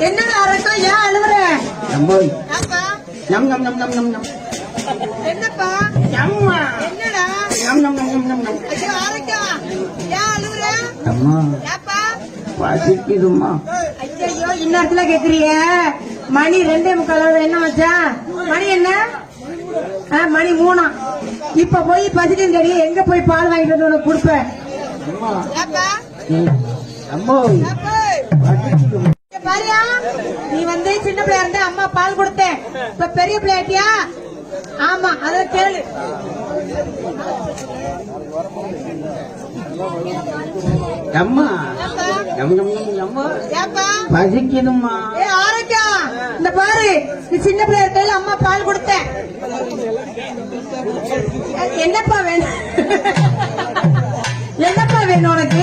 என்னடா அரக்கம், ஏன் அழுவுற? என்னப்பா என்னடா? ஐயோ அரக்கம், ஏன் அழுவுற? பசிக்குதுமா. ஐயோ இந்நேரத்துல கேக்குறிய? மணி 2:45. என்ன வச்சா மணி? என்ன மணி 3. இப்ப போய் பசிக்கும் தெரியல, எங்க போய் பால் வாங்கிட்டு வந்து உனக்கு கொடுப்பேன். பாரியா, நீ வந்து சின்ன பிள்ளையா இருந்த அம்மா பால் கொடுத்தேன், இப்ப பெரிய பிள்ளையாட்டியா? ஆமா, அத கேளு. அம்மா பசிக்குதுமா. ஆரோக்கியம், இந்த பாரு, நீ சின்ன பிள்ளையா இருக்கையில அம்மா பால் கொடுத்தேன். என்னப்பா வேணும்? என்னப்பா வேணும் உனக்கு?